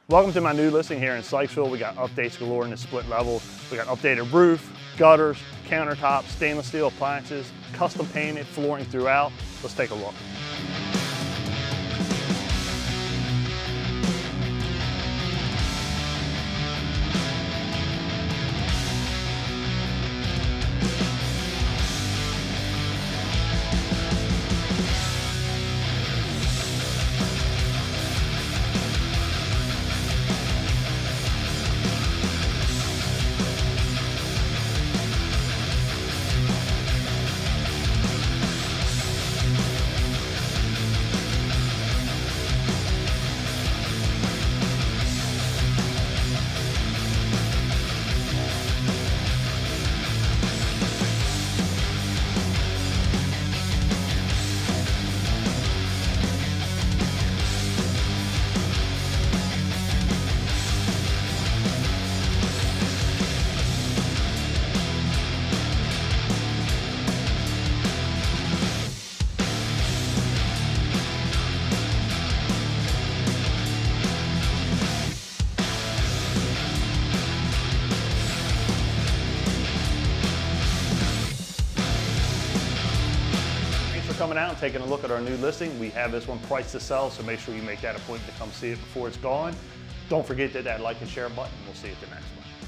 Welcome to my new listing here in Sykesville. We got updates galore in the split level. We got updated roof, gutters, countertops, stainless steel appliances, custom painted flooring throughout. Let's take a look. Coming out and taking a look at our new listing. We have this one priced to sell, so make sure you make that appointment to come see it before it's gone. Don't forget to hit that like and share button. We'll see you at the next one.